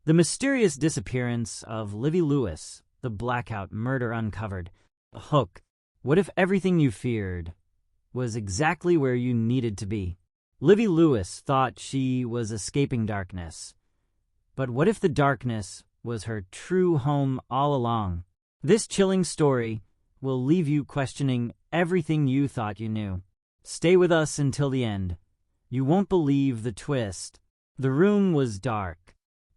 The mysterious disappearance of Livye Lewis, the Blackout murder uncovered. Hook. What if everything you feared was exactly where you needed to be? Livye Lewis thought she was escaping darkness. But what if the darkness was her true home all along? This chilling story will leave you questioning everything you thought you knew. Stay with us until the end. You won't believe the twist. The room was dark.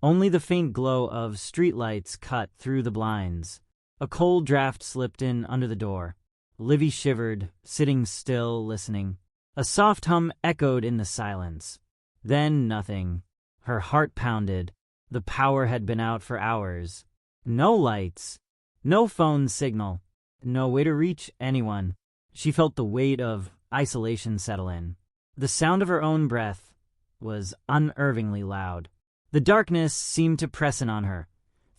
Only the faint glow of streetlights cut through the blinds. A cold draft slipped in under the door. Livy shivered, sitting still, listening. A soft hum echoed in the silence. Then nothing. Her heart pounded. The power had been out for hours. No lights. No phone signal. No way to reach anyone. She felt the weight of isolation settle in. The sound of her own breath was unnervingly loud. The darkness seemed to press in on her,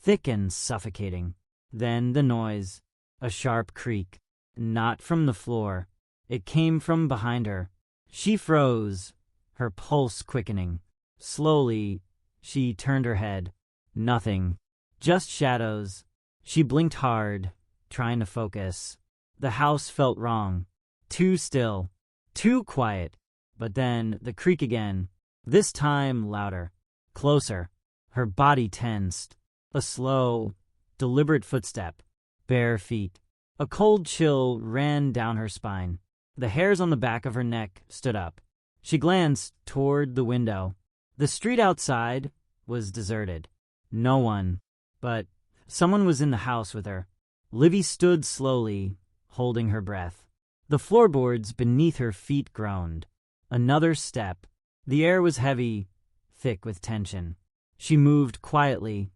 thick and suffocating. Then the noise, a sharp creak, not from the floor. It came from behind her. She froze, her pulse quickening. Slowly, she turned her head. Nothing, just shadows. She blinked hard, trying to focus. The house felt wrong. Too still, too quiet. But then the creak again, this time louder. Closer. Her body tensed. A slow, deliberate footstep. Bare feet. A cold chill ran down her spine. The hairs on the back of her neck stood up. She glanced toward the window. The street outside was deserted. No one. But someone was in the house with her. Livy stood slowly, holding her breath. The floorboards beneath her feet groaned. Another step. The air was heavy, thick with tension. She moved quietly,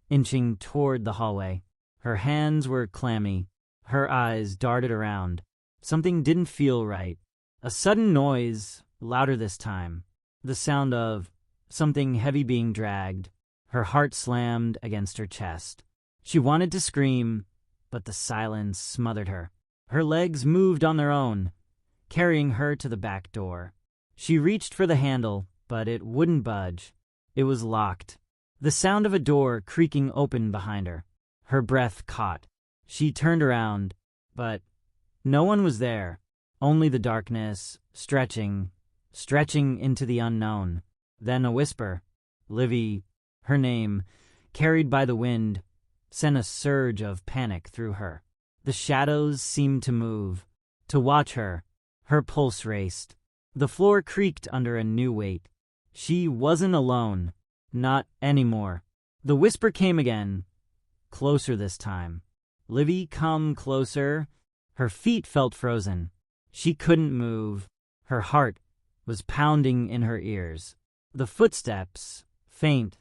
inching toward the hallway. Her hands were clammy. Her eyes darted around. Something didn't feel right. A sudden noise, louder this time. The sound of something heavy being dragged. Her heart slammed against her chest. She wanted to scream, but the silence smothered her. Her legs moved on their own, carrying her to the back door. She reached for the handle, but it wouldn't budge. It was locked. The sound of a door creaking open behind her. Her breath caught. She turned around, but no one was there. Only the darkness, stretching into the unknown. Then a whisper. Livy, her name, carried by the wind, sent a surge of panic through her. The shadows seemed to move. To watch her, her pulse raced. The floor creaked under a new weight. She wasn't alone. Not anymore. The whisper came again. Closer this time. Livy, come closer. Her feet felt frozen. She couldn't move. Her heart was pounding in her ears. The footsteps, faint,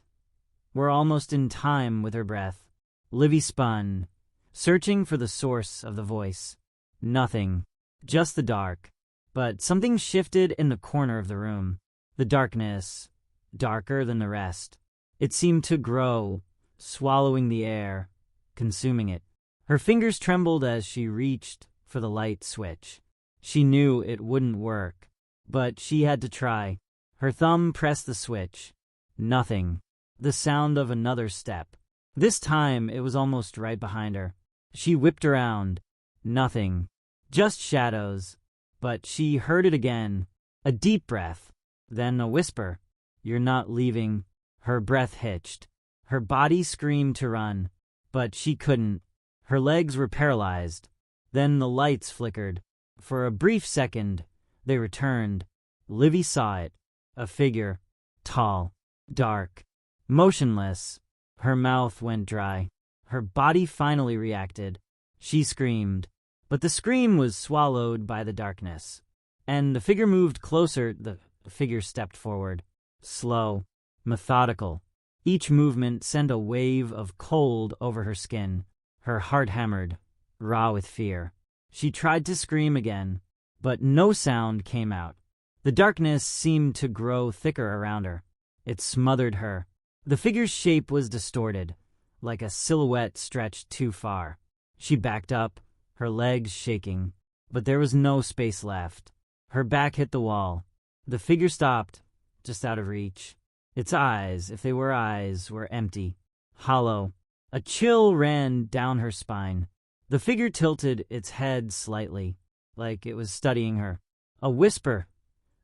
were almost in time with her breath. Livy spun, searching for the source of the voice. Nothing. Just the dark. But something shifted in the corner of the room. The darkness, darker than the rest. It seemed to grow, swallowing the air, consuming it. Her fingers trembled as she reached for the light switch. She knew it wouldn't work, but she had to try. Her thumb pressed the switch. Nothing. The sound of another step. This time it was almost right behind her. She whipped around. Nothing. Just shadows. But she heard it again. A deep breath. Then a whisper. You're not leaving. Her breath hitched. Her body screamed to run. But she couldn't. Her legs were paralyzed. Then the lights flickered. For a brief second, they returned. Livy saw it. A figure. Tall. Dark. Motionless. Her mouth went dry. Her body finally reacted. She screamed. But the scream was swallowed by the darkness. And the figure moved closer. The figure stepped forward. Slow. Methodical. Each movement sent a wave of cold over her skin. Her heart hammered, raw with fear. She tried to scream again, but no sound came out. The darkness seemed to grow thicker around her. It smothered her. The figure's shape was distorted, like a silhouette stretched too far. She backed up, her legs shaking, but there was no space left. Her back hit the wall. The figure stopped, just out of reach. Its eyes, if they were eyes, were empty, hollow. A chill ran down her spine. The figure tilted its head slightly, like it was studying her. A whisper,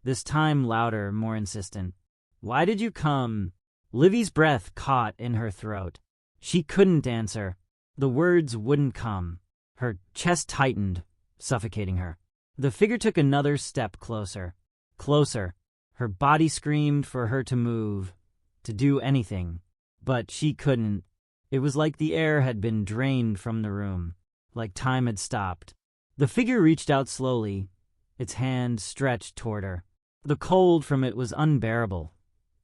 this time louder, more insistent. "Why did you come?" Livie's breath caught in her throat. She couldn't answer. The words wouldn't come. Her chest tightened, suffocating her. The figure took another step closer. Closer. Her body screamed for her to move, to do anything. But she couldn't. It was like the air had been drained from the room, like time had stopped. The figure reached out slowly, its hand stretched toward her. The cold from it was unbearable,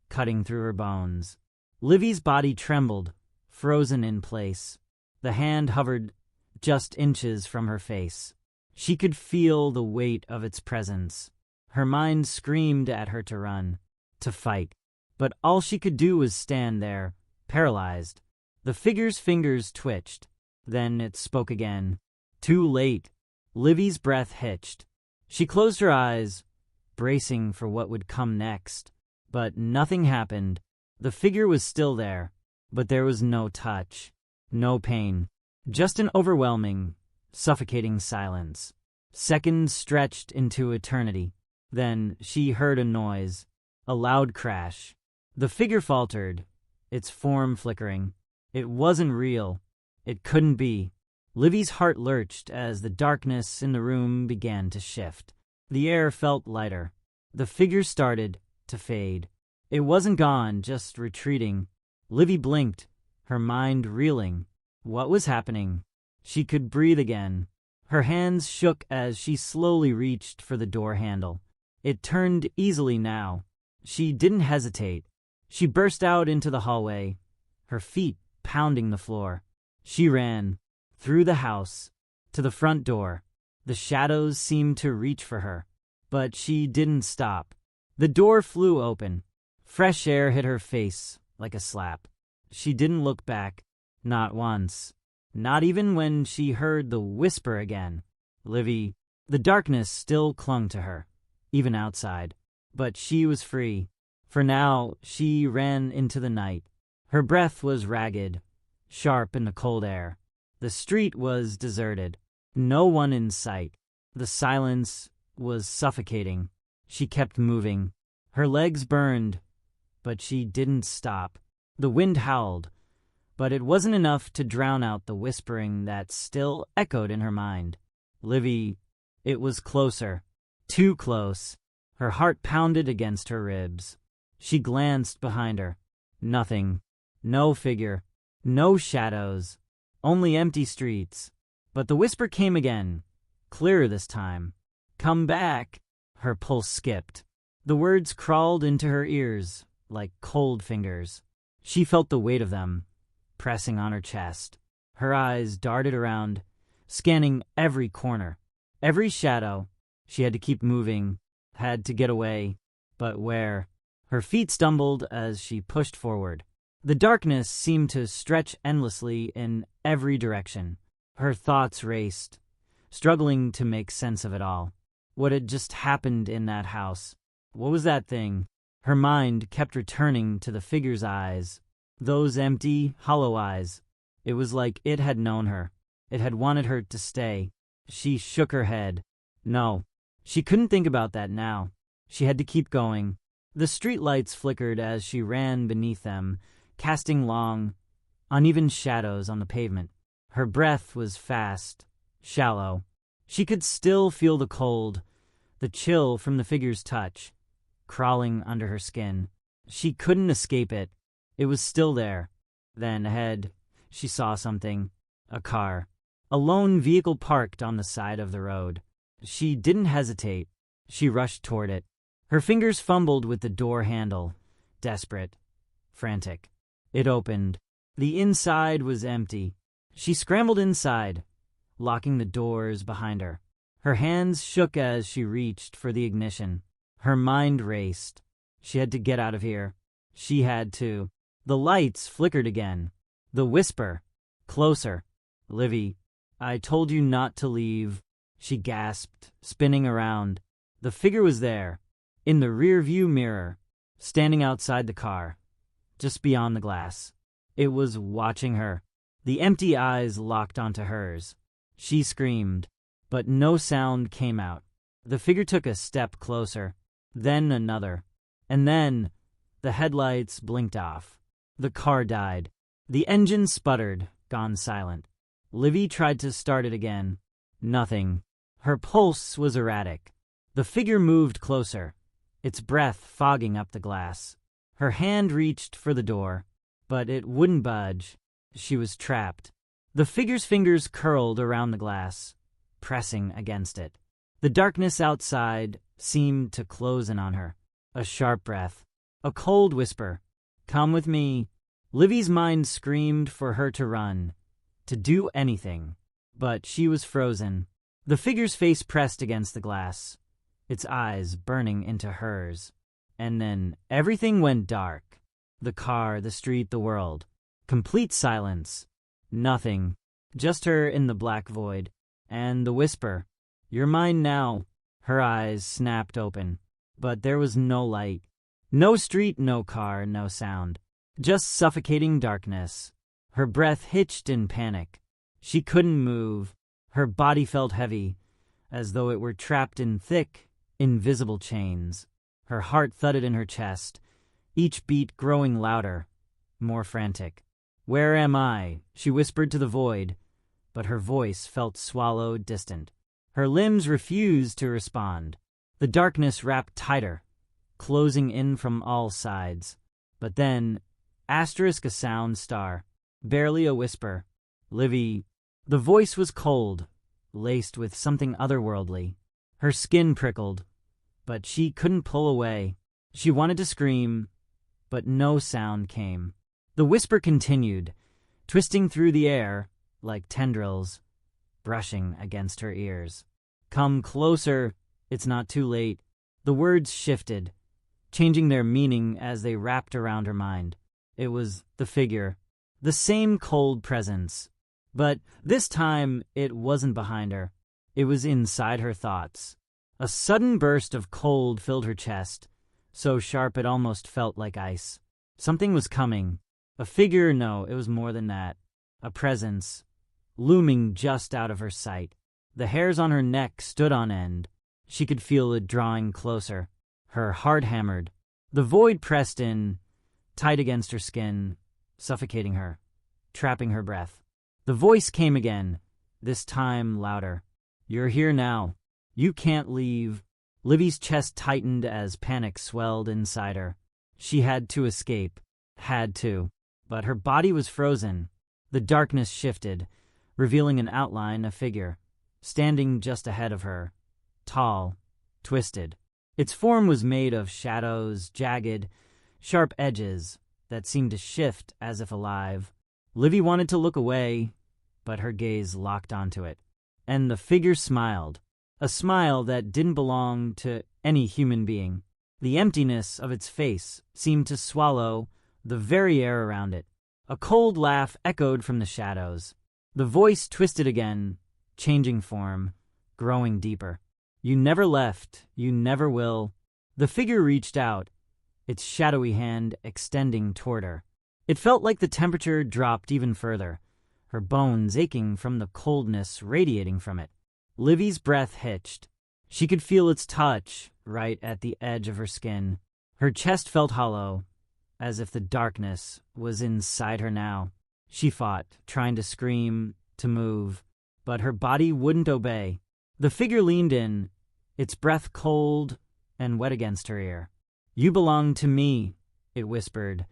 cutting through her bones. Livie's body trembled, frozen in place. The hand hovered just inches from her face. She could feel the weight of its presence. Her mind screamed at her to run, to fight. But all she could do was stand there, paralyzed. The figure's fingers twitched. Then it spoke again. Too late. Livie's breath hitched. She closed her eyes, bracing for what would come next. But nothing happened. The figure was still there, but there was no touch, no pain. Just an overwhelming, suffocating silence. Seconds stretched into eternity. Then she heard a noise, a loud crash. The figure faltered, its form flickering. It wasn't real. It couldn't be. Livie's heart lurched as the darkness in the room began to shift. The air felt lighter. The figure started to fade. It wasn't gone, just retreating. Livie blinked, her mind reeling. What was happening? She could breathe again. Her hands shook as she slowly reached for the door handle. It turned easily now. She didn't hesitate. She burst out into the hallway, her feet pounding the floor. She ran, through the house, to the front door. The shadows seemed to reach for her, but she didn't stop. The door flew open. Fresh air hit her face like a slap. She didn't look back, not once. Not even when she heard the whisper again. Livie. The darkness still clung to her, even outside. But she was free. For now, she ran into the night. Her breath was ragged, sharp in the cold air. The street was deserted. No one in sight. The silence was suffocating. She kept moving. Her legs burned, but she didn't stop. The wind howled, but it wasn't enough to drown out the whispering that still echoed in her mind. Livie, it was closer, too close. Her heart pounded against her ribs. She glanced behind her. Nothing. No figure. No shadows. Only empty streets. But the whisper came again, clearer this time. "Come back." Her pulse skipped. The words crawled into her ears like cold fingers. She felt the weight of them, pressing on her chest. Her eyes darted around, scanning every corner, every shadow. She had to keep moving, had to get away. But where? Her feet stumbled as she pushed forward. The darkness seemed to stretch endlessly in every direction. Her thoughts raced, struggling to make sense of it all. What had just happened in that house? What was that thing? Her mind kept returning to the figure's eyes. Those empty, hollow eyes. It was like it had known her. It had wanted her to stay. She shook her head. No, she couldn't think about that now. She had to keep going. The streetlights flickered as she ran beneath them, casting long, uneven shadows on the pavement. Her breath was fast, shallow. She could still feel the cold, the chill from the figure's touch, crawling under her skin. She couldn't escape it. It was still there. Then ahead, she saw something. A car. A lone vehicle parked on the side of the road. She didn't hesitate. She rushed toward it. Her fingers fumbled with the door handle, desperate, frantic. It opened. The inside was empty. She scrambled inside, locking the doors behind her. Her hands shook as she reached for the ignition. Her mind raced. She had to get out of here. She had to. The lights flickered again. The whisper. Closer. "Livie, I told you not to leave." She gasped, spinning around. The figure was there, in the rear-view mirror, standing outside the car. just beyond the glass. It was watching her. The empty eyes locked onto hers. She screamed, but no sound came out. The figure took a step closer, then another, and then the headlights blinked off. The car died. The engine sputtered, gone silent. Livy tried to start it again. Nothing. Her pulse was erratic. The figure moved closer, its breath fogging up the glass. Her hand reached for the door, but it wouldn't budge. She was trapped. The figure's fingers curled around the glass, pressing against it. The darkness outside seemed to close in on her. A sharp breath, a cold whisper. "Come with me." Livy's mind screamed for her to run, to do anything, but she was frozen. The figure's face pressed against the glass, its eyes burning into hers. And then everything went dark. The car, the street, the world. Complete silence. Nothing. Just her in the black void. And the whisper, "You're mine now." Her eyes snapped open, but there was no light. No street, no car, no sound. Just suffocating darkness. Her breath hitched in panic. She couldn't move. Her body felt heavy, as though it were trapped in thick, invisible chains. Her heart thudded in her chest, each beat growing louder, more frantic. "Where am I?" she whispered to the void, but her voice felt swallowed, distant. Her limbs refused to respond. The darkness wrapped tighter, closing in from all sides. But then, a sound star, barely a whisper. "Livy." The voice was cold, laced with something otherworldly. Her skin prickled, but she couldn't pull away. She wanted to scream, but no sound came. The whisper continued, twisting through the air like tendrils, brushing against her ears. "Come closer, it's not too late." The words shifted, changing their meaning as they wrapped around her mind. It was the figure, the same cold presence. But this time it wasn't behind her. It was inside her thoughts. A sudden burst of cold filled her chest, so sharp it almost felt like ice. Something was coming. A figure, no, it was more than that. A presence, looming just out of her sight. The hairs on her neck stood on end. She could feel it drawing closer. Her heart hammered. The void pressed in, tight against her skin, suffocating her, trapping her breath. The voice came again, this time louder. "You're here now. You can't leave." Livy's chest tightened as panic swelled inside her. She had to escape. Had to. But her body was frozen. The darkness shifted, revealing an outline, a figure, standing just ahead of her. Tall, twisted. Its form was made of shadows, jagged, sharp edges that seemed to shift as if alive. Livy wanted to look away, but her gaze locked onto it. And the figure smiled, a smile that didn't belong to any human being. The emptiness of its face seemed to swallow the very air around it. A cold laugh echoed from the shadows. The voice twisted again, changing form, growing deeper. "You never left, you never will." The figure reached out, its shadowy hand extending toward her. It felt like the temperature dropped even further, her bones aching from the coldness radiating from it. Livy's breath hitched. She could feel its touch right at the edge of her skin. Her chest felt hollow, as if the darkness was inside her now. She fought, trying to scream, to move, but her body wouldn't obey. The figure leaned in, its breath cold and wet against her ear. "You belong to me," it whispered,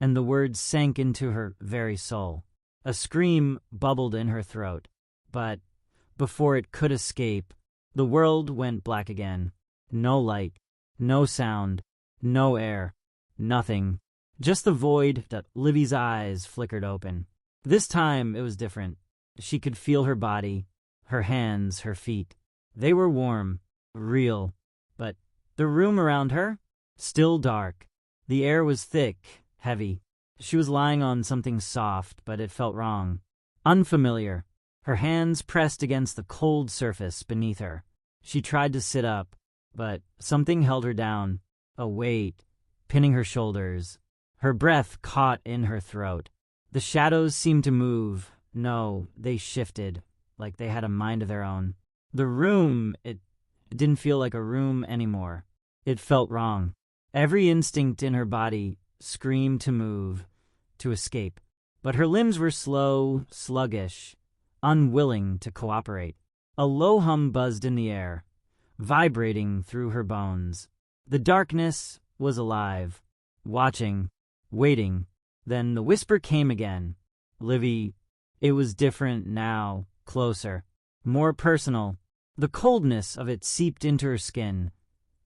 and the words sank into her very soul. A scream bubbled in her throat, but before it could escape, the world went black again. No light, no sound, no air, nothing. Just the void that Livy's eyes flickered open. This time it was different. She could feel her body, her hands, her feet. They were warm, real, but the room around her? Still dark. The air was thick, heavy. She was lying on something soft, but it felt wrong. Unfamiliar. Her hands pressed against the cold surface beneath her. She tried to sit up, but something held her down. A weight, pinning her shoulders. Her breath caught in her throat. The shadows seemed to move. No, they shifted, like they had a mind of their own. The room, it didn't feel like a room anymore. It felt wrong. Every instinct in her body screamed to move, to escape. But her limbs were slow, sluggish, unwilling to cooperate. A low hum buzzed in the air, vibrating through her bones. The darkness was alive, watching, waiting. Then the whisper came again. Livy. It was different now, closer, more personal. The coldness of it seeped into her skin,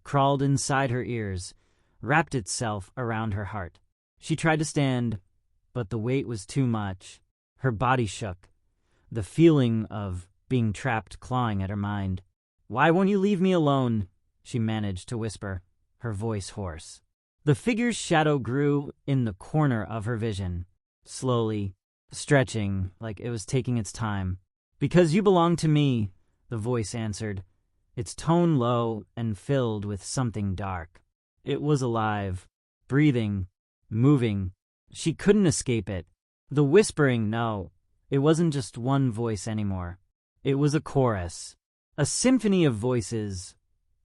crawled inside her ears, wrapped itself around her heart. She tried to stand, but the weight was too much. Her body shook, the feeling of being trapped clawing at her mind. "Why won't you leave me alone?" she managed to whisper, her voice hoarse. The figure's shadow grew in the corner of her vision, slowly, stretching like it was taking its time. "Because you belong to me," the voice answered, its tone low and filled with something dark. It was alive, breathing, moving. She couldn't escape it. The whispering, no, it wasn't just one voice anymore. It was a chorus, a symphony of voices,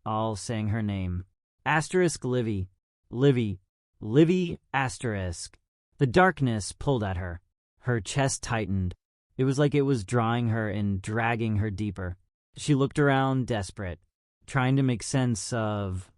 all saying her name. Asterisk Livy, Livy, Livy asterisk. The darkness pulled at her. Her chest tightened. It was like it was drawing her and dragging her deeper. She looked around, desperate, trying to make sense of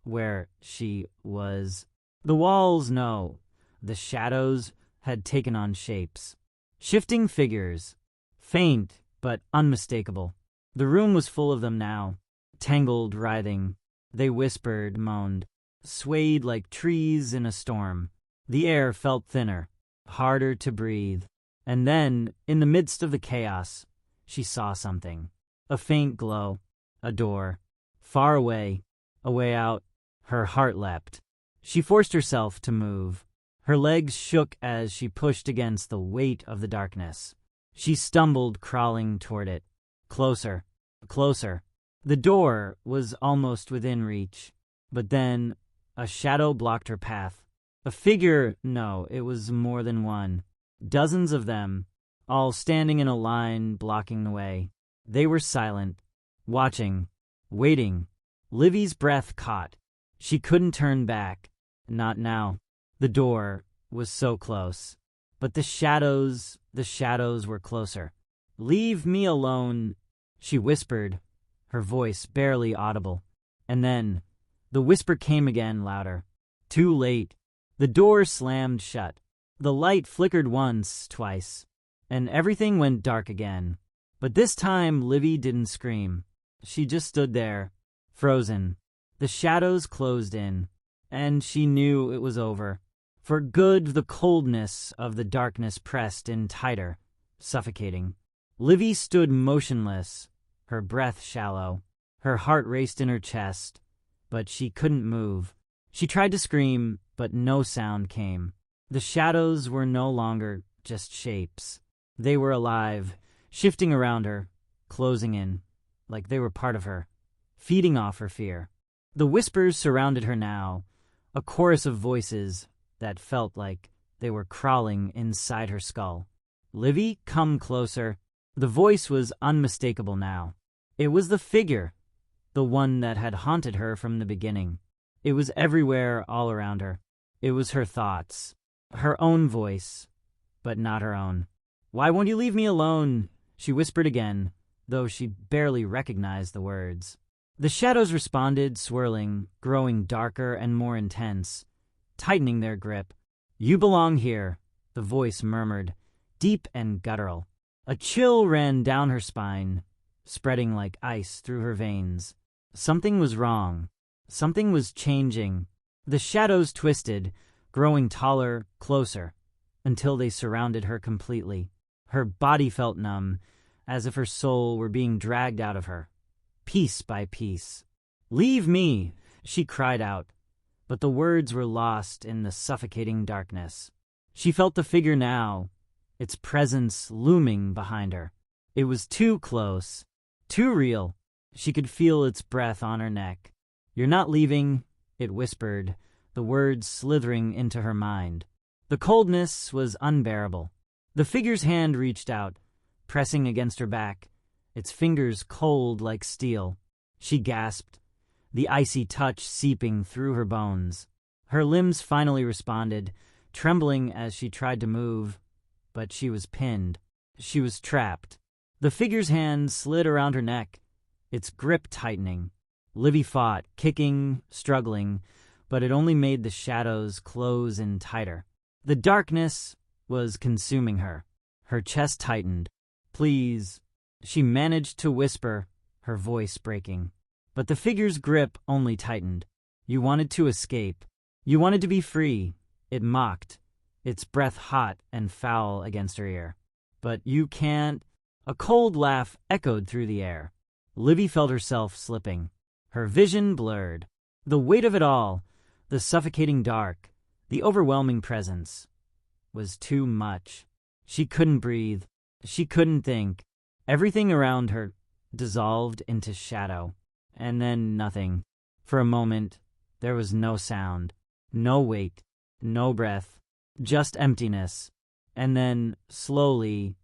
where she was. The walls, no. The shadows had taken on shapes. Shifting figures. Faint, but unmistakable. The room was full of them now. Tangled, writhing. They whispered, moaned, swayed like trees in a storm. The air felt thinner, harder to breathe. And then, in the midst of the chaos, she saw something. A faint glow. A door. Far away. A way out. Her heart leapt. She forced herself to move. Her legs shook as she pushed against the weight of the darkness. She stumbled, crawling toward it. Closer. Closer. The door was almost within reach. But then, a shadow blocked her path. A figure, no, it was more than one. Dozens of them, all standing in a line, blocking the way. They were silent, watching, waiting. Livy's breath caught. She couldn't turn back. Not now. The door was so close. But the shadows were closer. "Leave me alone," she whispered, her voice barely audible. And then, the whisper came again, louder. Too late. The door slammed shut. The light flickered once, twice, and everything went dark again. But this time, Livy didn't scream. She just stood there, frozen. The shadows closed in, and she knew it was over. For good, the coldness of the darkness pressed in tighter, suffocating. Livy stood motionless, her breath shallow. Her heart raced in her chest, but she couldn't move. She tried to scream, but no sound came. The shadows were no longer just shapes. They were alive, shifting around her, closing in, like they were part of her, feeding off her fear. The whispers surrounded her now, a chorus of voices that felt like they were crawling inside her skull. "Livy, come closer." The voice was unmistakable now. It was the figure, the one that had haunted her from the beginning. It was everywhere, all around her. It was her thoughts. Her own voice, but not her own. "Why won't you leave me alone?" she whispered again, though she barely recognized the words. The shadows responded, swirling, growing darker and more intense, tightening their grip. "You belong here," the voice murmured, deep and guttural. A chill ran down her spine, spreading like ice through her veins. Something was wrong. Something was changing. The shadows twisted, growing taller, closer, until they surrounded her completely. Her body felt numb, as if her soul were being dragged out of her, piece by piece. "Leave me!" she cried out, but the words were lost in the suffocating darkness. She felt the figure now, its presence looming behind her. It was too close, too real. She could feel its breath on her neck. "You're not leaving," it whispered, the words slithering into her mind. The coldness was unbearable. The figure's hand reached out, pressing against her back, its fingers cold like steel. She gasped, the icy touch seeping through her bones. Her limbs finally responded, trembling as she tried to move, but she was pinned. She was trapped. The figure's hand slid around her neck, its grip tightening. Livy fought, kicking, struggling, but it only made the shadows close in tighter. The darkness was consuming her. Her chest tightened. "Please," she managed to whisper, her voice breaking. But the figure's grip only tightened. "You wanted to escape. You wanted to be free," it mocked, its breath hot and foul against her ear. "But you can't." A cold laugh echoed through the air. Livy felt herself slipping. Her vision blurred. The weight of it all, the suffocating dark, the overwhelming presence, was too much. She couldn't breathe. She couldn't think. Everything around her dissolved into shadow. And then nothing. For a moment, there was no sound, no weight, no breath, just emptiness. And then, slowly,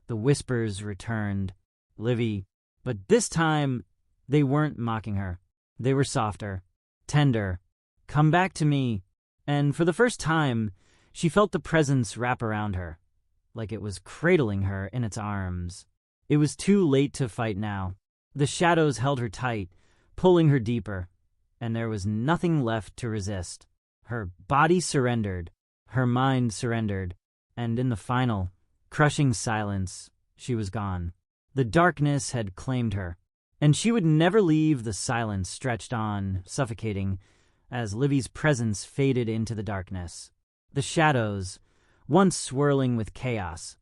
the whispers returned. "Livy." But this time, they weren't mocking her. They were softer, tender. "Come back to me." And for the first time, she felt the presence wrap around her, like it was cradling her in its arms. It was too late to fight now. The shadows held her tight, pulling her deeper, and there was nothing left to resist. Her body surrendered, her mind surrendered, and in the final, crushing silence, she was gone. The darkness had claimed her, and she would never leave. The silence stretched on, suffocating, as Livy's presence faded into the darkness. The shadows, once swirling with chaos,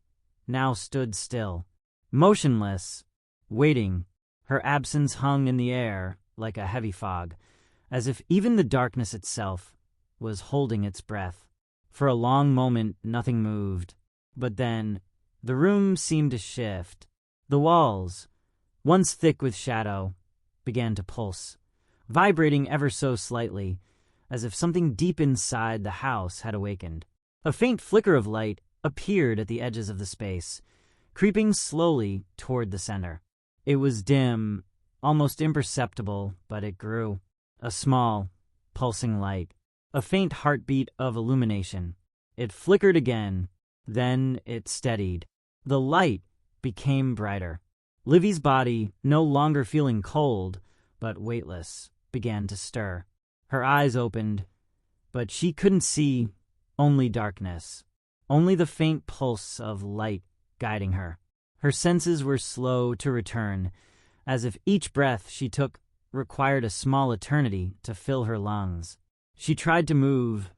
now stood still, motionless, waiting. Her absence hung in the air like a heavy fog, as if even the darkness itself was holding its breath. For a long moment, nothing moved. But then, the room seemed to shift. The walls, once thick with shadow, began to pulse, vibrating ever so slightly, as if something deep inside the house had awakened. A faint flicker of light appeared at the edges of the space, creeping slowly toward the center. It was dim, almost imperceptible, but it grew. A small, pulsing light, a faint heartbeat of illumination. It flickered again, then it steadied. The light became brighter. Livy's body, no longer feeling cold, but weightless, began to stir. Her eyes opened, but she couldn't see, only darkness, only the faint pulse of light guiding her. Her senses were slow to return, as if each breath she took required a small eternity to fill her lungs. She tried to move,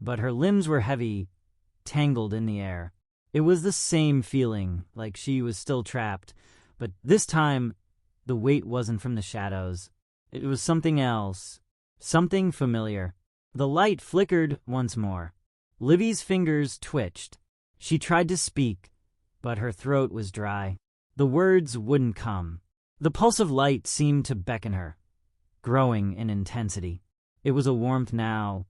but her limbs were heavy, tangled in the air. It was the same feeling, like she was still trapped, but this time the weight wasn't from the shadows. It was something else, something familiar. The light flickered once more. Livy's fingers twitched. She tried to speak, but her throat was dry. The words wouldn't come. The pulse of light seemed to beckon her, growing in intensity. It was a warmth now,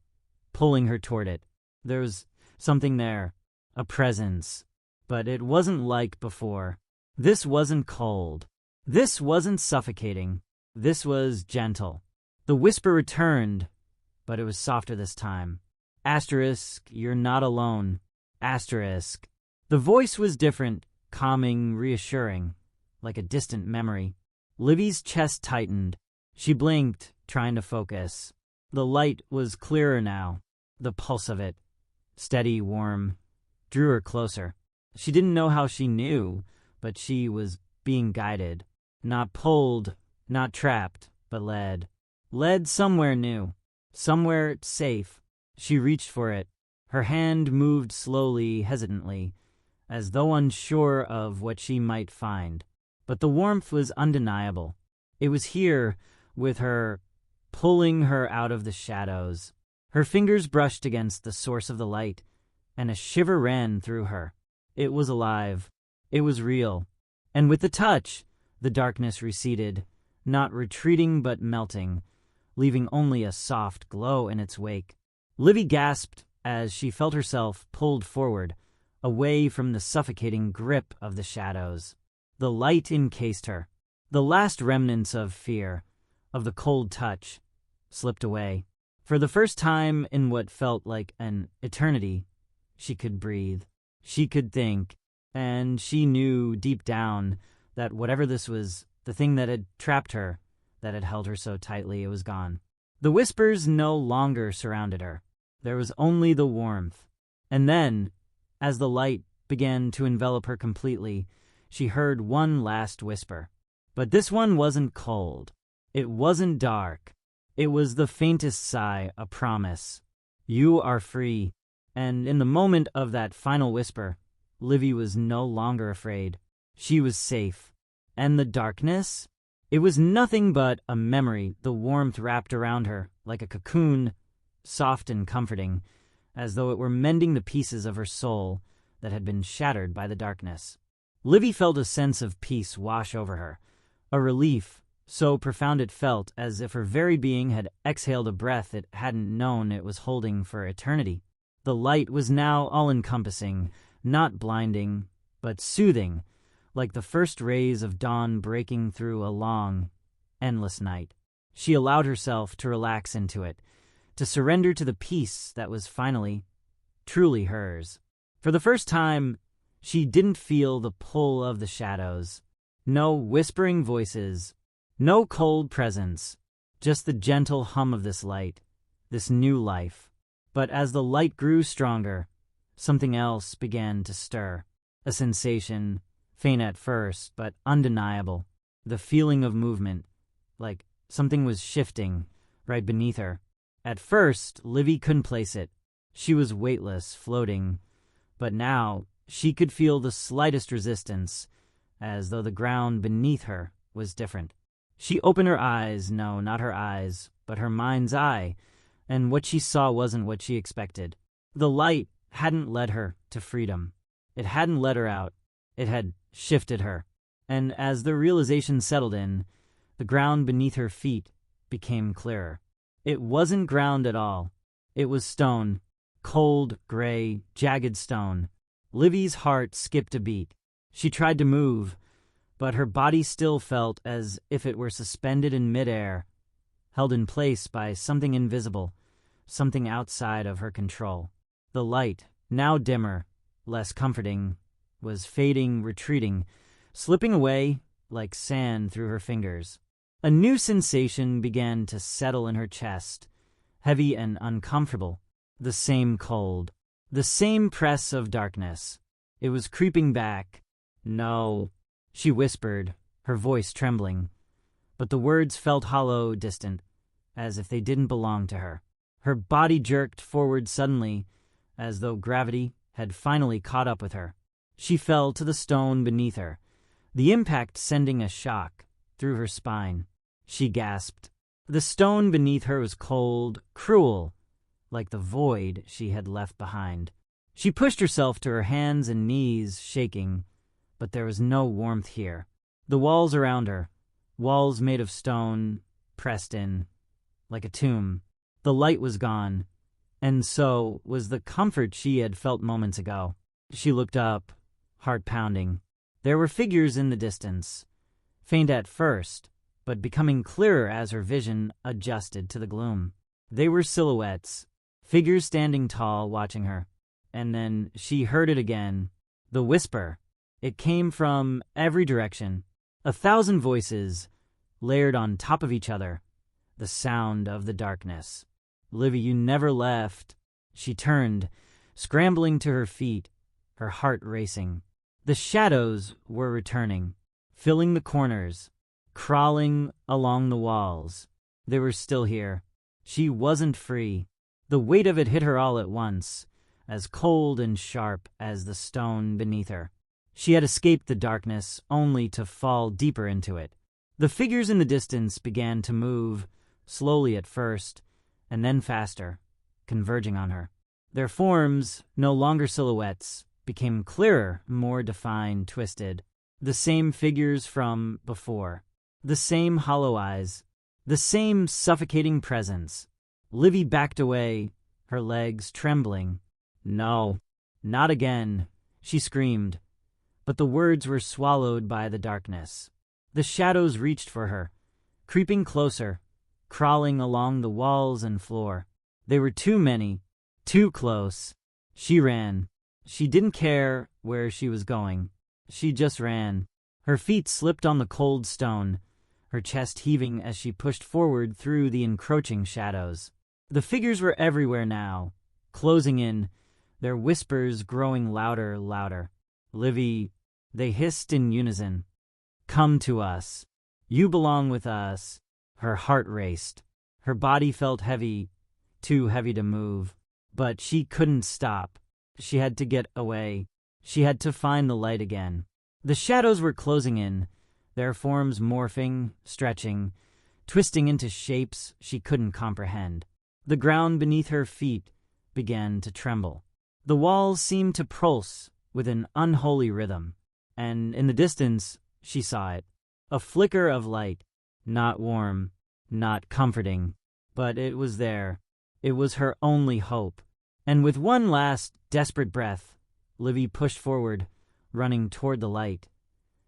pulling her toward it. There was something there, a presence, but it wasn't like before. This wasn't cold. This wasn't suffocating. This was gentle. The whisper returned, but it was softer this time. Asterisk, you're not alone. Asterisk. The voice was different, calming, reassuring, like a distant memory. Livy's chest tightened. She blinked, trying to focus. The light was clearer now. The pulse of it, steady, warm, drew her closer. She didn't know how she knew, but she was being guided. Not pulled, not trapped, but led. Led somewhere new, somewhere safe. She reached for it. Her hand moved slowly, hesitantly, as though unsure of what she might find. But the warmth was undeniable. It was here, with her, pulling her out of the shadows. Her fingers brushed against the source of the light, and a shiver ran through her. It was alive. It was real. And with the touch, the darkness receded, not retreating but melting, leaving only a soft glow in its wake. Livy gasped as she felt herself pulled forward, away from the suffocating grip of the shadows. The light encased her. The last remnants of fear, of the cold touch, slipped away. For the first time in what felt like an eternity, she could breathe. She could think, and she knew deep down that whatever this was, the thing that had trapped her, that had held her so tightly, it was gone. The whispers no longer surrounded her. There was only the warmth. And then, as the light began to envelop her completely, she heard one last whisper. But this one wasn't cold. It wasn't dark. It was the faintest sigh, a promise. You are free. And in the moment of that final whisper, Livy was no longer afraid. She was safe. And the darkness? It was nothing but a memory, the warmth wrapped around her, like a cocoon, soft and comforting, as though it were mending the pieces of her soul that had been shattered by the darkness. Livy felt a sense of peace wash over her, a relief so profound it felt as if her very being had exhaled a breath it hadn't known it was holding for eternity. The light was now all-encompassing, not blinding, but soothing, like the first rays of dawn breaking through a long, endless night. She allowed herself to relax into it, to surrender to the peace that was finally, truly hers. For the first time, she didn't feel the pull of the shadows. No whispering voices, no cold presence, just the gentle hum of this light, this new life. But as the light grew stronger, something else began to stir. A sensation, faint at first, but undeniable. The feeling of movement, like something was shifting right beneath her. At first, Livy couldn't place it. She was weightless, floating. But now, she could feel the slightest resistance, as though the ground beneath her was different. She opened her eyes, no, not her eyes, but her mind's eye, and what she saw wasn't what she expected. The light hadn't led her to freedom. It hadn't let her out. It had shifted her. And as the realization settled in, the ground beneath her feet became clearer. It wasn't ground at all. It was stone, cold, gray, jagged stone. Livy's heart skipped a beat. She tried to move, but her body still felt as if it were suspended in midair, held in place by something invisible, something outside of her control. The light, now dimmer, less comforting, was fading, retreating, slipping away like sand through her fingers. A new sensation began to settle in her chest, heavy and uncomfortable. The same cold, the same press of darkness. It was creeping back. No, she whispered, her voice trembling. But the words felt hollow, distant, as if they didn't belong to her. Her body jerked forward suddenly, as though gravity had finally caught up with her. She fell to the stone beneath her, the impact sending a shock through her spine. She gasped. The stone beneath her was cold, cruel, like the void she had left behind. She pushed herself to her hands and knees, shaking, but there was no warmth here. The walls around her, walls made of stone, pressed in, like a tomb. The light was gone, and so was the comfort she had felt moments ago. She looked up, heart pounding. There were figures in the distance, faint at first, but becoming clearer as her vision adjusted to the gloom. They were silhouettes, figures standing tall, watching her. And then she heard it again, the whisper. It came from every direction, 1,000 voices, layered on top of each other, the sound of the darkness. Livy, you never left. She turned, scrambling to her feet, her heart racing. The shadows were returning, filling the corners, crawling along the walls. They were still here. She wasn't free. The weight of it hit her all at once, as cold and sharp as the stone beneath her. She had escaped the darkness only to fall deeper into it. The figures in the distance began to move, slowly at first, and then faster, converging on her. Their forms, no longer silhouettes, became clearer, more defined, twisted. The same figures from before. The same hollow eyes. The same suffocating presence. Livy backed away, her legs trembling. "No, not again," she screamed, but the words were swallowed by the darkness. The shadows reached for her, creeping closer, crawling along the walls and floor. They were too many, too close. She ran. She didn't care where she was going. She just ran. Her feet slipped on the cold stone, her chest heaving as she pushed forward through the encroaching shadows. The figures were everywhere now, closing in, their whispers growing louder. "Livy," they hissed in unison. "Come to us. You belong with us." Her heart raced. Her body felt heavy, too heavy to move. But she couldn't stop. She had to get away. She had to find the light again. The shadows were closing in, their forms morphing, stretching, twisting into shapes she couldn't comprehend. The ground beneath her feet began to tremble. The walls seemed to pulse with an unholy rhythm, and in the distance she saw it. A flicker of light, not warm, not comforting, but it was there. It was her only hope. And with one last desperate breath, Livy pushed forward, running toward the light,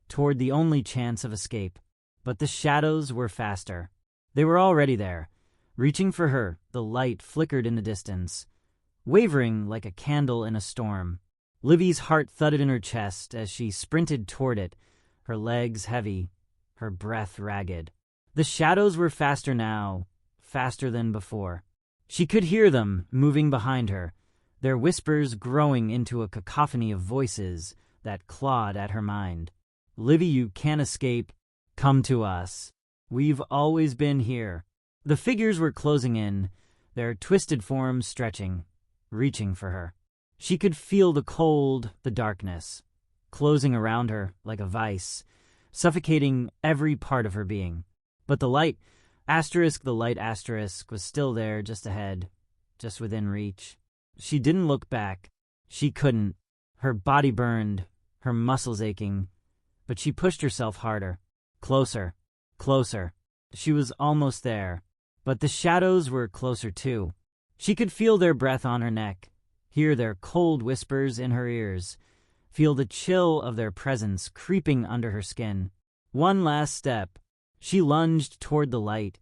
toward the only chance of escape. But the shadows were faster. They were already there. Reaching for her, the light flickered in the distance, wavering like a candle in a storm. Livy's heart thudded in her chest as she sprinted toward it, her legs heavy, her breath ragged. The shadows were faster now, faster than before. She could hear them moving behind her, their whispers growing into a cacophony of voices that clawed at her mind. "Livy, you can't escape. Come to us. We've always been here." The figures were closing in, their twisted forms stretching, reaching for her. She could feel the cold, the darkness, closing around her like a vice, suffocating every part of her being. But the light asterisk was still there, just ahead, just within reach. She didn't look back. She couldn't. Her body burned, her muscles aching, but she pushed herself harder. Closer. She was almost there, but the shadows were closer too. She could feel their breath on her neck, hear their cold whispers in her ears, feel the chill of their presence creeping under her skin. One last step. She lunged toward the light,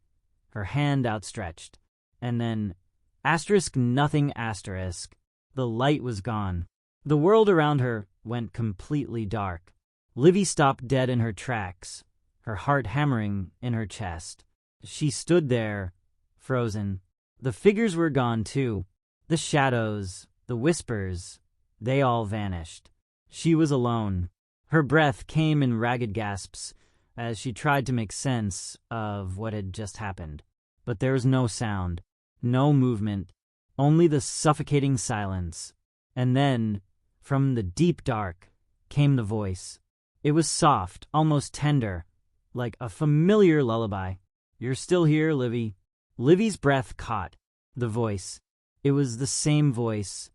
her hand outstretched, and then nothing. The light was gone. The world around her went completely dark. Livy stopped dead in her tracks, her heart hammering in her chest. She stood there, frozen. The figures were gone too. The shadows, the whispers, they all vanished. She was alone. Her breath came in ragged gasps as she tried to make sense of what had just happened. But there was no sound, no movement, only the suffocating silence. And then, from the deep dark, came the voice. It was soft, almost tender, like a familiar lullaby. "You're still here, Livy." Livy's breath caught. The voice. It was the same voice,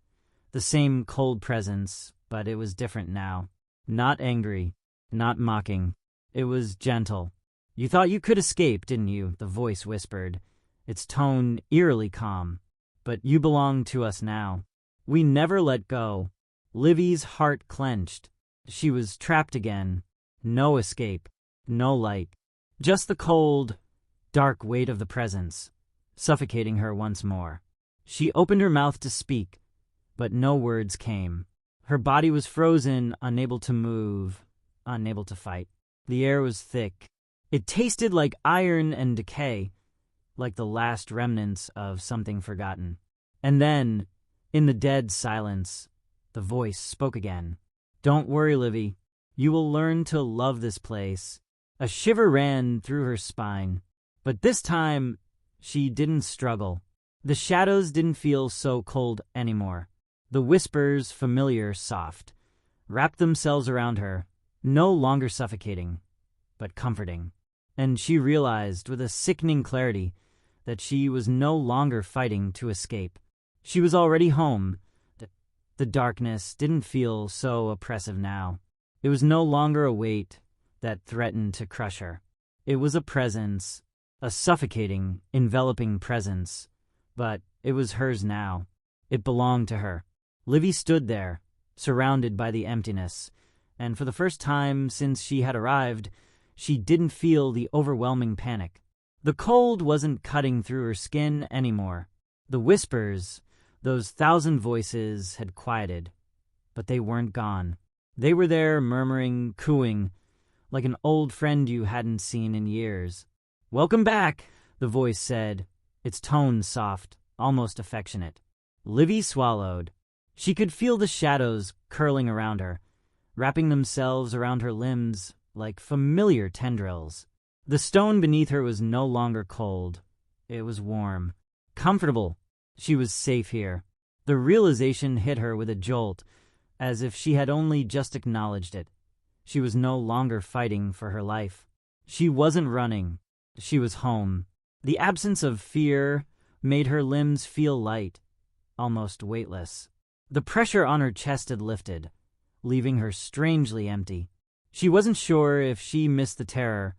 the same cold presence, but it was different now. Not angry, not mocking. It was gentle. "You thought you could escape, didn't you?" the voice whispered, its tone eerily calm. "But you belong to us now. We never let go." Livy's heart clenched. She was trapped again. No escape, no light. Just the cold, dark weight of the presence, suffocating her once more. She opened her mouth to speak, but no words came. Her body was frozen, unable to move, unable to fight. The air was thick. It tasted like iron and decay, like the last remnants of something forgotten. And then, in the dead silence, the voice spoke again. "Don't worry, Livy. You will learn to love this place." A shiver ran through her spine, but this time she didn't struggle. The shadows didn't feel so cold anymore. The whispers, familiar, soft, wrapped themselves around her, no longer suffocating, but comforting. And she realized with a sickening clarity that she was no longer fighting to escape. She was already home. The darkness didn't feel so oppressive now. It was no longer a weight that threatened to crush her. It was a presence, a suffocating, enveloping presence, but it was hers now. It belonged to her. Livy stood there, surrounded by the emptiness, and for the first time since she had arrived, she didn't feel the overwhelming panic. The cold wasn't cutting through her skin anymore. The whispers, those thousand voices, had quieted, but they weren't gone. They were there, murmuring, cooing, like an old friend you hadn't seen in years. "Welcome back," the voice said, its tone soft, almost affectionate. Livy swallowed. She could feel the shadows curling around her, wrapping themselves around her limbs like familiar tendrils. The stone beneath her was no longer cold. It was warm, comfortable. She was safe here. The realization hit her with a jolt, as if she had only just acknowledged it. She was no longer fighting for her life. She wasn't running. She was home. The absence of fear made her limbs feel light, almost weightless. The pressure on her chest had lifted, leaving her strangely empty. She wasn't sure if she missed the terror,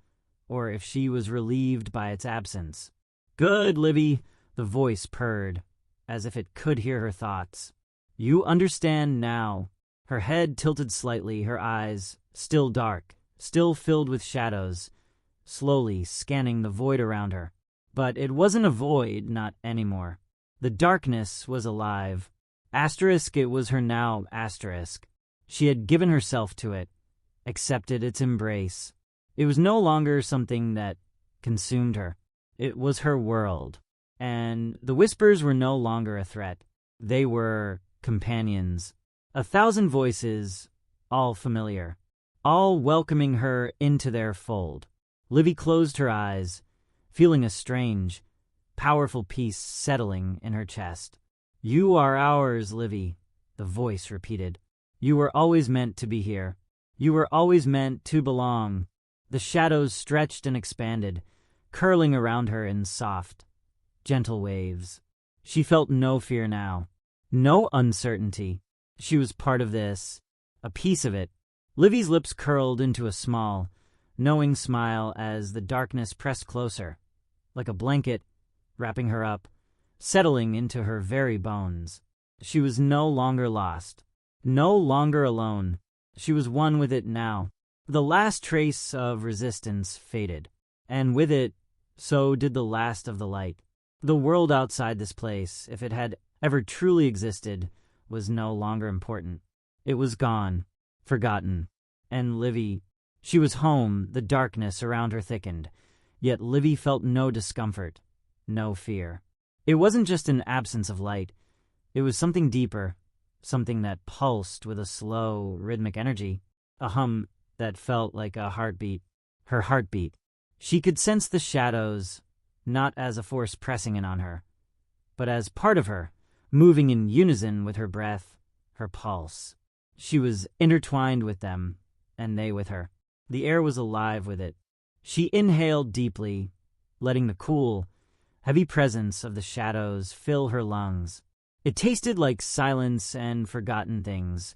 or if she was relieved by its absence. "Good, Livy," the voice purred, as if it could hear her thoughts. "You understand now." Her head tilted slightly, her eyes, still dark, still filled with shadows, slowly scanning the void around her. But it wasn't a void, not anymore. The darkness was alive. Asterisk, it was her now, asterisk. She had given herself to it, accepted its embrace. It was no longer something that consumed her. It was her world. And the whispers were no longer a threat. They were companions. 1,000 voices, all familiar, all welcoming her into their fold. Livy closed her eyes, feeling a strange, powerful peace settling in her chest. "You are ours, Livy," the voice repeated. "You were always meant to be here. You were always meant to belong." The shadows stretched and expanded, curling around her in soft, gentle waves. She felt no fear now, no uncertainty. She was part of this, a piece of it. Livy's lips curled into a small, knowing smile as the darkness pressed closer, like a blanket wrapping her up, settling into her very bones. She was no longer lost, no longer alone. She was one with it now. The last trace of resistance faded, and with it, so did the last of the light. The world outside this place, if it had ever truly existed, was no longer important. It was gone, forgotten. And Livy, she was home. The darkness around her thickened, yet Livy felt no discomfort, no fear. It wasn't just an absence of light. It was something deeper, something that pulsed with a slow, rhythmic energy, a hum that felt like a heartbeat. Her heartbeat. She could sense the shadows, not as a force pressing in on her, but as part of her, moving in unison with her breath, her pulse. She was intertwined with them, and they with her. The air was alive with it. She inhaled deeply, letting the cool, heavy presence of the shadows fill her lungs. It tasted like silence and forgotten things,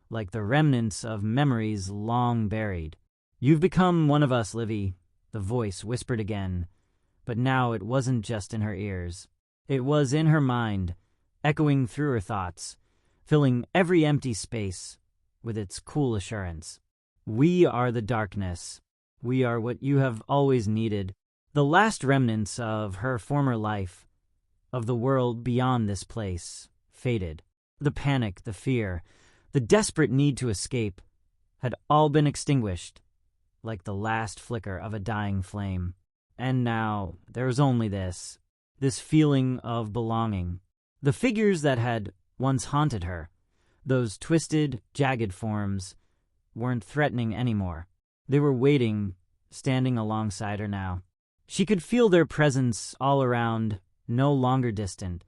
like the remnants of memories long buried. "You've become one of us, Livy," the voice whispered again, but now it wasn't just in her ears. It was in her mind, echoing through her thoughts, filling every empty space with its cool assurance. "We are the darkness. We are what you have always needed." The last remnants of her former life, of the world beyond this place, faded. The panic, the fear, the desperate need to escape had all been extinguished, like the last flicker of a dying flame. And now there was only this feeling of belonging. The figures that had once haunted her, those twisted, jagged forms, weren't threatening anymore. They were waiting, standing alongside her now. She could feel their presence all around, no longer distant,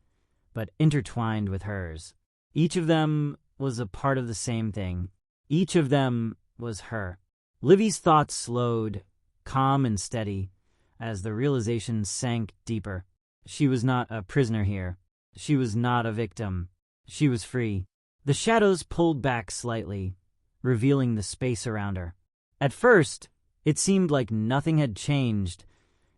but intertwined with hers. Each of them was a part of the same thing. Each of them was her. Livy's thoughts slowed, calm and steady, as the realization sank deeper. She was not a prisoner here. She was not a victim. She was free. The shadows pulled back slightly, revealing the space around her. At first, it seemed like nothing had changed,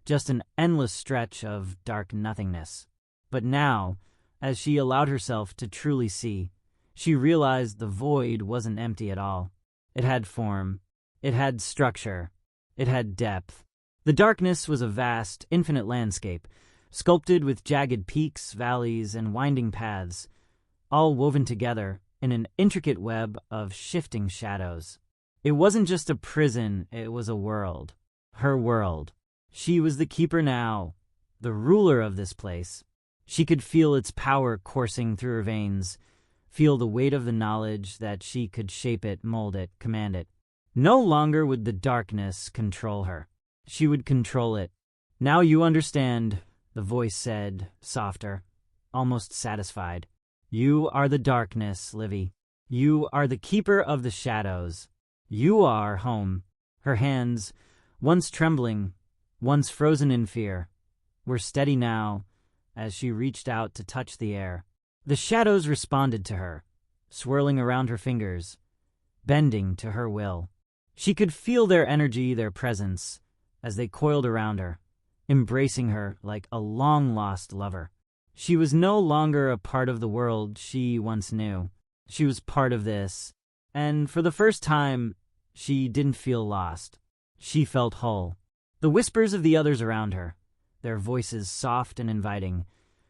just an endless stretch of dark nothingness. But now, As she allowed herself to truly see, she realized the void wasn't empty at all. It had form. It had structure. It had depth. The darkness was a vast, infinite landscape, sculpted with jagged peaks, valleys, and winding paths, all woven together in an intricate web of shifting shadows. It wasn't just a prison, it was a world. Her world. She was the keeper now, the ruler of this place. She could feel its power coursing through her veins, feel the weight of the knowledge that she could shape it, mold it, command it. No longer would the darkness control her. She would control it. "Now you understand," the voice said, softer, almost satisfied. "You are the darkness, Livy. You are the keeper of the shadows. You are home." Her hands, once trembling, once frozen in fear, were steady now as she reached out to touch the air. The shadows responded to her, swirling around her fingers, bending to her will. She could feel their energy, their presence, as they coiled around her, embracing her like a long-lost lover. She was no longer a part of the world she once knew. She was part of this, and for the first time, she didn't feel lost. She felt whole. The whispers of the others around her, their voices soft and inviting,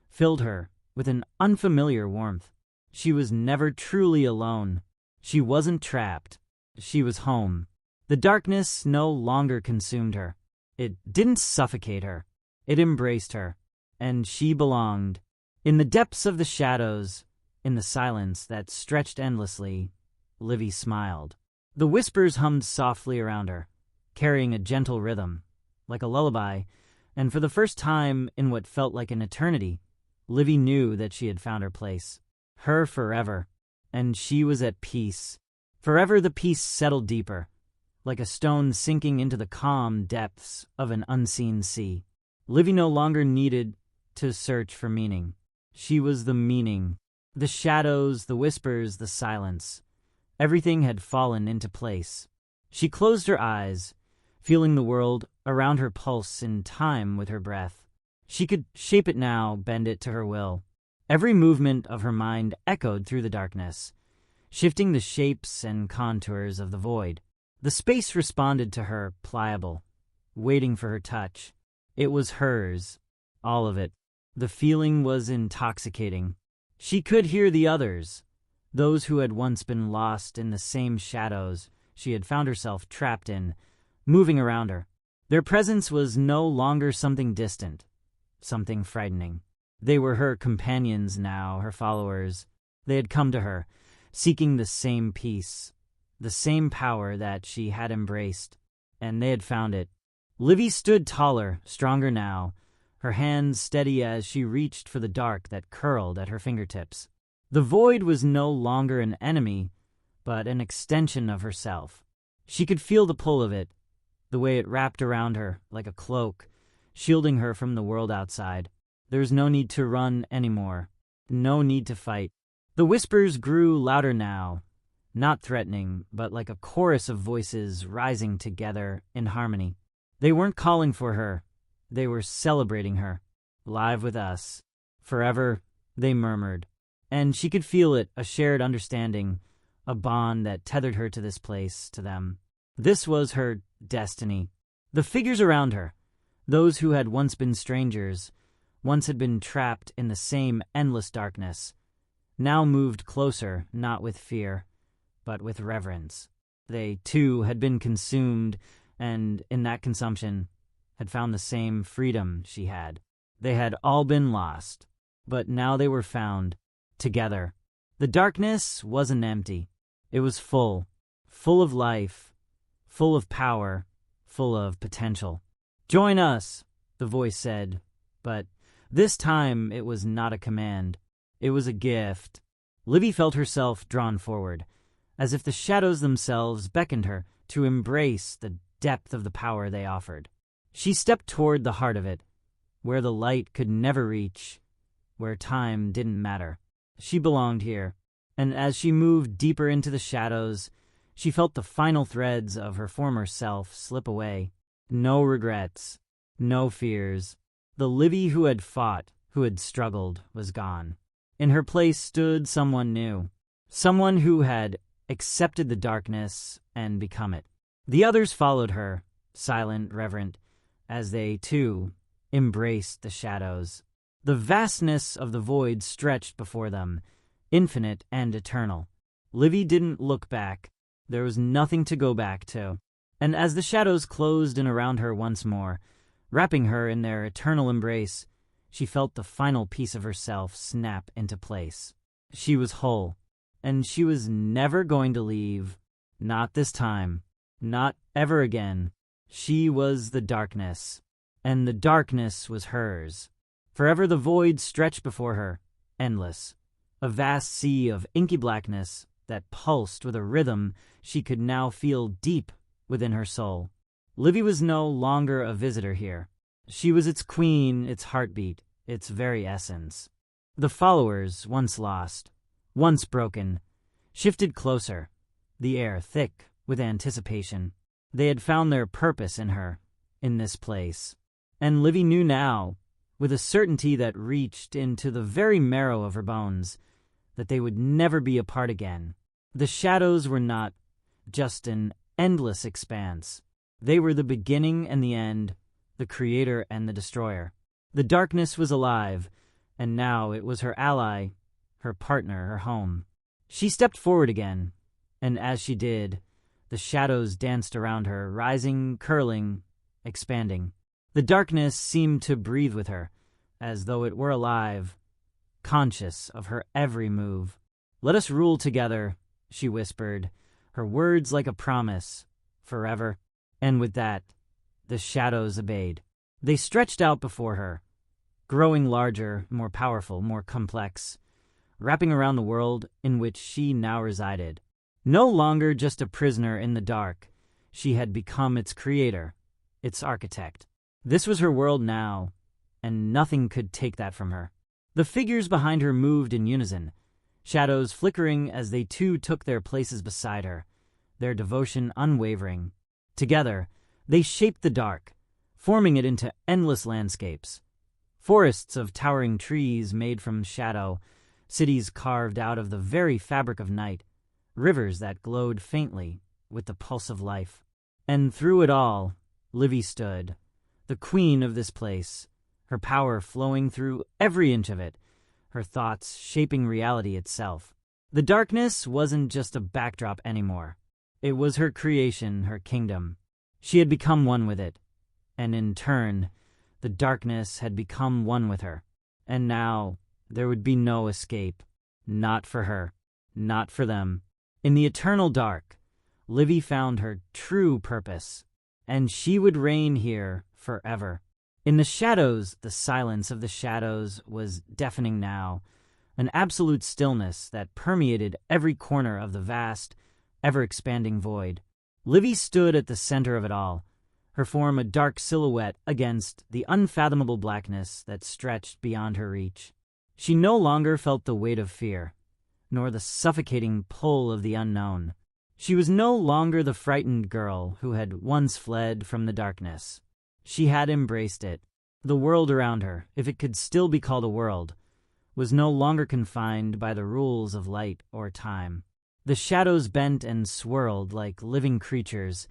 filled her with an unfamiliar warmth. She was never truly alone. She wasn't trapped. She was home. The darkness no longer consumed her. It didn't suffocate her. It embraced her, and she belonged. In the depths of the shadows, in the silence that stretched endlessly, Livy smiled. The whispers hummed softly around her, carrying a gentle rhythm, like a lullaby, and for the first time in what felt like an eternity, Livy knew that she had found her place. Her forever. And she was at peace. Forever the peace settled deeper, like a stone sinking into the calm depths of an unseen sea. Livy no longer needed to search for meaning. She was the meaning. The shadows, the whispers, the silence. Everything had fallen into place. She closed her eyes, feeling the world around her pulse in time with her breath. She could shape it now, bend it to her will. Every movement of her mind echoed through the darkness, shifting the shapes and contours of the void. The space responded to her, pliable, waiting for her touch. It was hers, all of it. The feeling was intoxicating. She could hear the others, those who had once been lost in the same shadows she had found herself trapped in, moving around her. Their presence was no longer something distant, something frightening. They were her companions now, her followers. They had come to her, seeking the same peace, the same power that she had embraced, and they had found it. Livy stood taller, stronger now, her hands steady as she reached for the dark that curled at her fingertips. The void was no longer an enemy, but an extension of herself. She could feel the pull of it, the way it wrapped around her like a cloak, shielding her from the world outside. There was no need to run anymore, no need to fight. The whispers grew louder now, not threatening, but like a chorus of voices rising together in harmony. They weren't calling for her, they were celebrating her. Live with us. Forever, they murmured. And she could feel it, a shared understanding, a bond that tethered her to this place, to them. This was her destiny. The figures around her, those who had once been strangers, once had been trapped in the same endless darkness, now moved closer, not with fear, but with reverence. They, too, had been consumed, and in that consumption, had found the same freedom she had. They had all been lost, but now they were found, together. The darkness wasn't empty. It was full, full of life, full of power, full of potential. "Join us," the voice said, but this time it was not a command. It was a gift. Livy felt herself drawn forward, as if the shadows themselves beckoned her to embrace the depth of the power they offered. She stepped toward the heart of it, where the light could never reach, where time didn't matter. She belonged here, and as she moved deeper into the shadows, she felt the final threads of her former self slip away. No regrets, no fears. The Livy who had fought, who had struggled, was gone. In her place stood someone new, someone who had accepted the darkness and become it. The others followed her, silent, reverent, as they, too, embraced the shadows. The vastness of the void stretched before them, infinite and eternal. Livy didn't look back. There was nothing to go back to. And as the shadows closed in around her once more, wrapping her in their eternal embrace, she felt the final piece of herself snap into place. She was whole, and she was never going to leave. Not this time. Not ever again. She was the darkness, and the darkness was hers. Forever the void stretched before her, endless, a vast sea of inky blackness that pulsed with a rhythm she could now feel deep within her soul. Livy was no longer a visitor here. She was its queen, its heartbeat, its very essence. The followers, once lost, once broken, shifted closer, the air thick with anticipation. They had found their purpose in her, in this place. And Livy knew now, with a certainty that reached into the very marrow of her bones, that they would never be apart again. The shadows were not just an endless expanse. They were the beginning and the end, the creator and the destroyer. The darkness was alive, and now it was her ally, her partner, her home. She stepped forward again, and as she did, the shadows danced around her, rising, curling, expanding. The darkness seemed to breathe with her, as though it were alive, conscious of her every move. "Let us rule together," she whispered, her words like a promise, forever. And with that, the shadows obeyed. They stretched out before her, growing larger, more powerful, more complex, wrapping around the world in which she now resided. No longer just a prisoner in the dark, she had become its creator, its architect. This was her world now, and nothing could take that from her. The figures behind her moved in unison, shadows flickering as they too took their places beside her, their devotion unwavering. Together, they shaped the dark, forming it into endless landscapes. Forests of towering trees made from shadow, cities carved out of the very fabric of night, rivers that glowed faintly with the pulse of life. And through it all, Livy stood, the queen of this place, her power flowing through every inch of it, her thoughts shaping reality itself. The darkness wasn't just a backdrop anymore. It was her creation, her kingdom. She had become one with it, and in turn, the darkness had become one with her. And now, there would be no escape. Not for her. Not for them. In the eternal dark, Livy found her true purpose, and she would reign here forever. In the shadows, the silence of the shadows was deafening now, an absolute stillness that permeated every corner of the vast, ever-expanding void. Livy stood at the center of it all, her form a dark silhouette against the unfathomable blackness that stretched beyond her reach. She no longer felt the weight of fear, nor the suffocating pull of the unknown. She was no longer the frightened girl who had once fled from the darkness. She had embraced it. The world around her, if it could still be called a world, was no longer confined by the rules of light or time. The shadows bent and swirled like living creatures,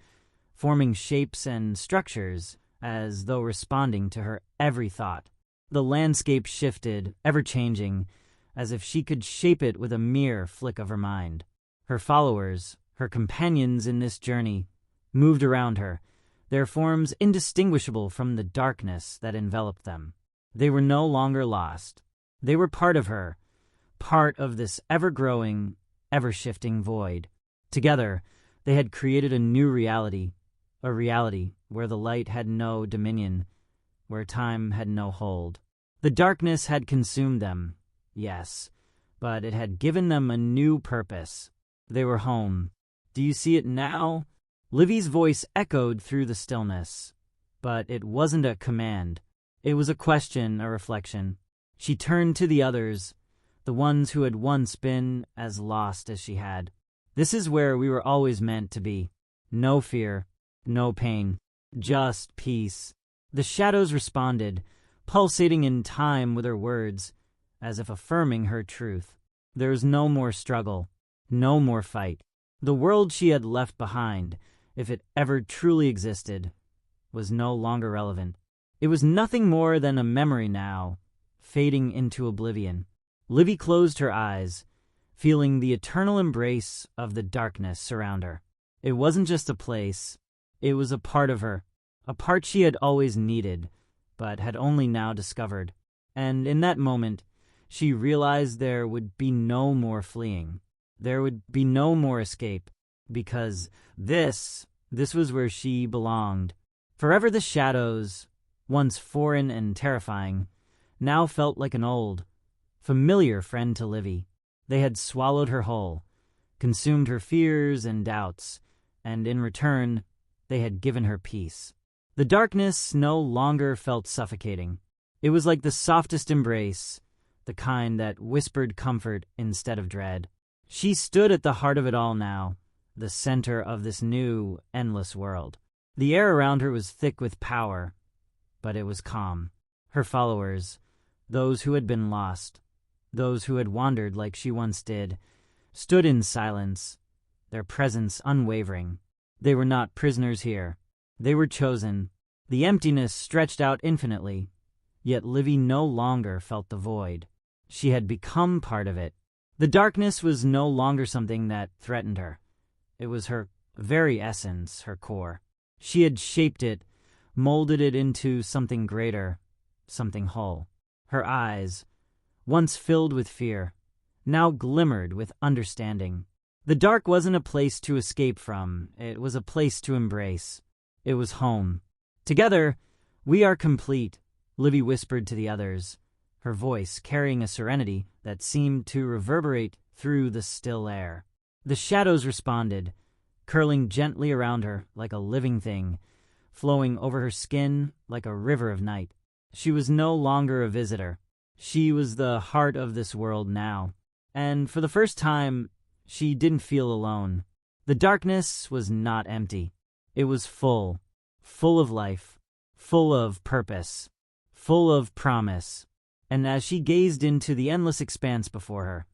forming shapes and structures as though responding to her every thought. The landscape shifted, ever-changing, as if she could shape it with a mere flick of her mind. Her followers, her companions in this journey, moved around her, their forms indistinguishable from the darkness that enveloped them. They were no longer lost. They were part of her, part of this ever-growing, ever-shifting void. Together, they had created a new reality, a reality where the light had no dominion, where time had no hold. The darkness had consumed them, yes, but it had given them a new purpose. They were home. Do you see it now? Livy's voice echoed through the stillness, but it wasn't a command. It was a question, a reflection. She turned to the others, the ones who had once been as lost as she had. This is where we were always meant to be. No fear, no pain, just peace. The shadows responded, pulsating in time with her words, as if affirming her truth. There was no more struggle, no more fight. The world she had left behind, if it ever truly existed, was no longer relevant. It was nothing more than a memory now, fading into oblivion. Livy closed her eyes, feeling the eternal embrace of the darkness surround her. It wasn't just a place, it was a part of her, a part she had always needed, but had only now discovered. And in that moment, she realized there would be no more fleeing. There would be no more escape, because this was where she belonged. Forever the shadows, once foreign and terrifying, now felt like an old, familiar friend to Livy. They had swallowed her whole, consumed her fears and doubts, and in return, they had given her peace. The darkness no longer felt suffocating. It was like the softest embrace, the kind that whispered comfort instead of dread. She stood at the heart of it all now, the center of this new, endless world. The air around her was thick with power, but it was calm. Her followers, those who had been lost, those who had wandered like she once did, stood in silence, their presence unwavering. They were not prisoners here. They were chosen. The emptiness stretched out infinitely, yet Livy no longer felt the void. She had become part of it. The darkness was no longer something that threatened her. It was her very essence, her core. She had shaped it, molded it into something greater, something whole. Her eyes, once filled with fear, now glimmered with understanding. The dark wasn't a place to escape from, it was a place to embrace. It was home. Together, we are complete, Livy whispered to the others, her voice carrying a serenity that seemed to reverberate through the still air. The shadows responded, curling gently around her like a living thing, flowing over her skin like a river of night. She was no longer a visitor. She was the heart of this world now, and for the first time, she didn't feel alone. The darkness was not empty. It was full of life, full of purpose, full of promise. And as she gazed into the endless expanse before her,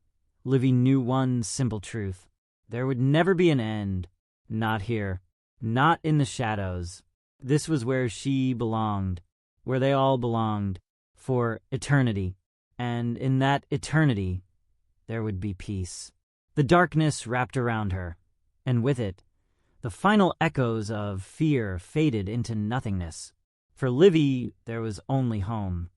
Livy knew one simple truth. There would never be an end. Not here. Not in the shadows. This was where she belonged, where they all belonged, for eternity. And in that eternity, there would be peace. The darkness wrapped around her, and with it, the final echoes of fear faded into nothingness. For Livy, there was only home.